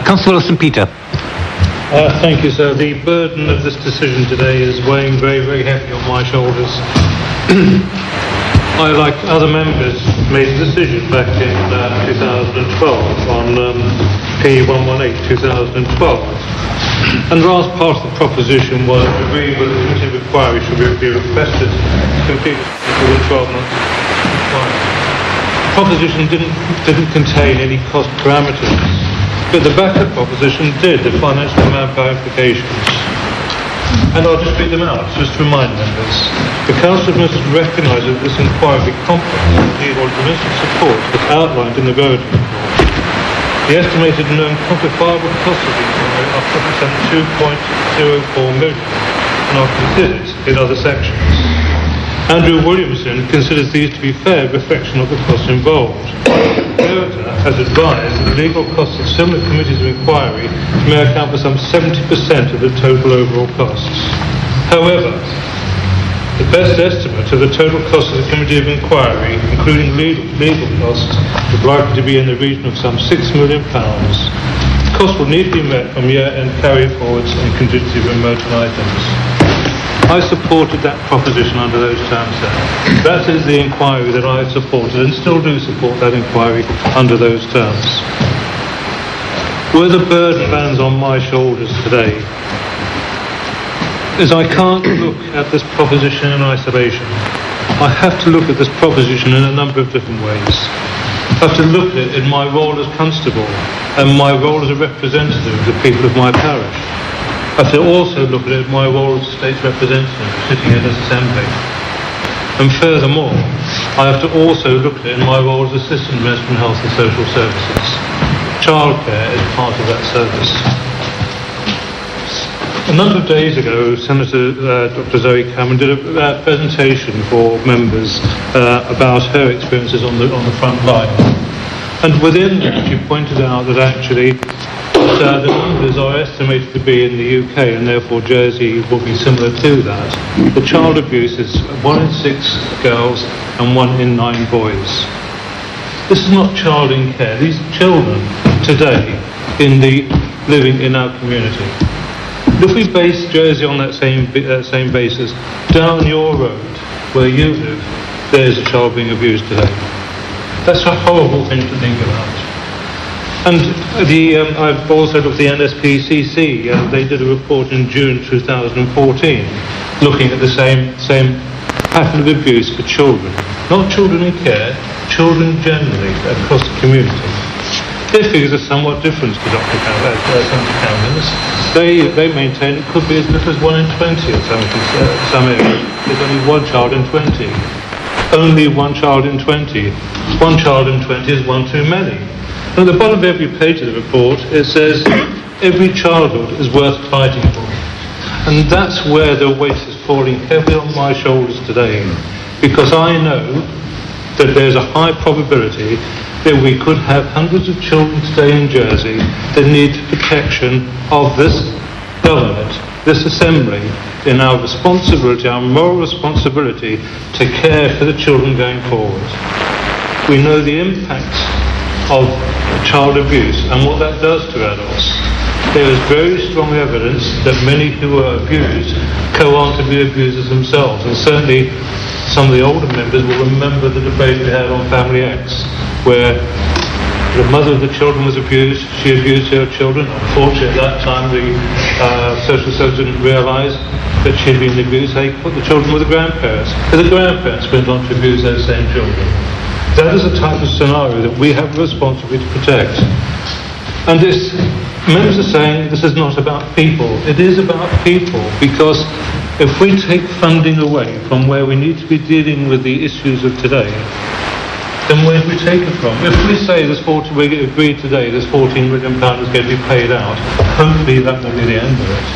Constable St. Peter. Thank you, sir. The burden of this decision today is weighing very, very heavy on my shoulders. I, like other members, made a decision back in 2012 on P.20, 2012. And the last part of the proposition was to agree whether the committee of inquiry should be requested to complete within 12 months of inquiry. The proposition didn't contain any cost parameters, but the backup proposition did, the financial and manpower implications. And I'll just read them out, just to remind members. The Council of Ministers recognises that this inquiry will be complex and need all domestic support as outlined in the Verdict report. The estimated known quantifiable costs of the inquiry are approximately 2.04 million and are considered in other sections. Andrew Williamson considers these to be fair reflection of the costs involved. Verita has advised that the legal costs of similar committees of inquiry may account for some 70% of the total overall costs. However, the best estimate of the total cost of the committee of inquiry, including legal costs, is likely to be in the region of some £6 million. The cost will need to be met from year-end carry-forwards and contingency remote items. I supported that proposition under those terms, sir. That is the inquiry that I supported and still do support that inquiry under those terms. Where the burden lands on my shoulders today is I can't look at this proposition in isolation. I have to look at this proposition in a number of different ways. I have to look at it in my role as Constable and my role as a representative of the people of my parish. I have to also look at it in my role as a State's representative sitting in this Assembly. And furthermore, I have to also look at it in my role as Assistant Minister for Health and Social Services. Childcare is part of that service. A number of days ago, Senator Dr. Zoe Cameron did a presentation for members about her experiences on the front line. And within that, she pointed out that actually the numbers are estimated to be in the UK, and therefore Jersey will be similar to that. The child abuse is 1 in 6 girls and 1 in 9 boys. This is not child in care. These children today living in our community. If we base Jersey on that same basis, down your road where you live, there's a child being abused today. That's a horrible thing to think about. And I've also looked at the NSPCC. They did a report in June 2014 looking at the same pattern of abuse for children. Not children in care, children generally across the community. Their figures are somewhat different to Dr. Cameron's. They maintain it could be as little as 1 in 20 or some areas. There's only 1 child in 20. Only 1 child in 20. 1 child in 20 is 1 too many. And at the bottom of every page of the report, it says, every childhood is worth fighting for. And that's where the weight is falling heavily on my shoulders today. Because I know that there's a high probability that we could have hundreds of children today in Jersey that need protection of this government, this Assembly, in our responsibility, our moral responsibility to care for the children going forward. We know the impacts of child abuse and what that does to adults. There is very strong evidence that many who are abused go on to be abusers themselves, and certainly some of the older members will remember the debate we had on Family X, where the mother of the children was abused, she abused her children. Unfortunately at that time the social service didn't realise that she had been abused. They put the children with the grandparents, and the grandparents went on to abuse those same children. That is a type of scenario that we have a responsibility to protect. And this, members are saying this is not about people. It is about people, because if we take funding away from where we need to be dealing with the issues of today, then where do we take it from? If we say we agreed today there's £14 million is going to be paid out, hopefully that will be the end of it.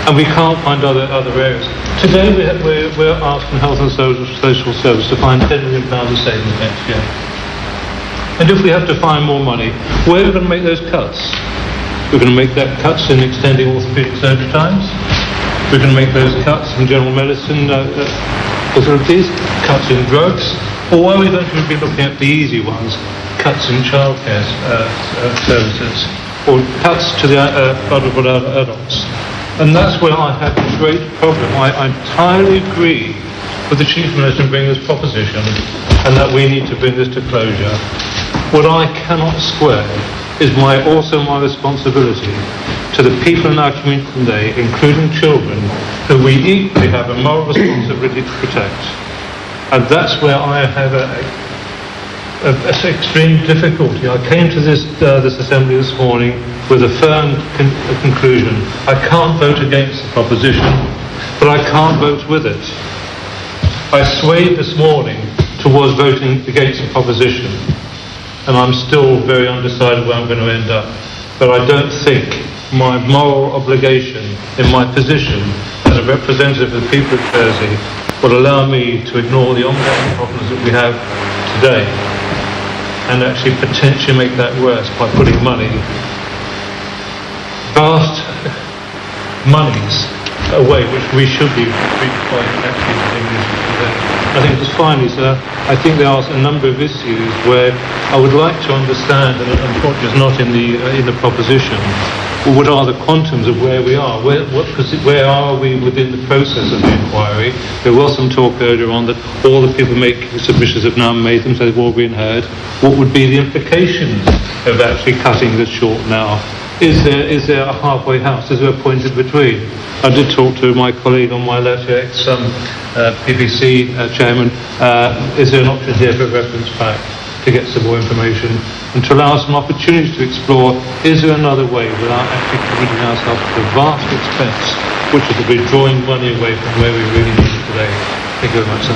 And we can't find other areas. Today we're asking Health and Social Service to find £10 million of savings next year. And if we have to find more money, where are we going to make those cuts? We're going to make that cuts in extending orthopaedic surgery times. We're going to make those cuts in general medicine facilities, cuts in drugs, or are we going to be looking at the easy ones, cuts in childcare services? or cuts to the vulnerable adults. And that's where I have a great problem. I entirely agree with the Chief Minister in bringing this proposition and that we need to bring this to closure. What I cannot square is also my responsibility to the people in our community today, including children, who we equally have a moral responsibility to protect. And that's where I have extreme difficulty. I came to this assembly this morning with a firm conclusion. I can't vote against the proposition, but I can't vote with it. I swayed this morning towards voting against the proposition, and I'm still very undecided where I'm going to end up. But I don't think my moral obligation in my position as a representative of the people of Jersey will allow me to ignore the ongoing problems that we have today and actually potentially make that worse by putting vast monies away, which we should be quite actually doing this today. I think just finally, sir, I think there are a number of issues where I would like to understand, and unfortunately it's not in the proposition, what are the quantums of where we are? Where are we within the process of the inquiry? There was some talk earlier on that all the people making submissions have now made them, so they've all been heard. What would be the implications of actually cutting this short now? Is there a halfway house? Is there a point in between? I did talk to my colleague on my left, ex-PPC chairman. Is there an option here for reference back to get some more information and to allow us some opportunities to explore, is there another way without actually committing ourselves to vast expense, which is to be drawing money away from where we really need it today? Thank you very much, sir.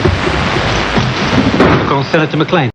Senator McLean.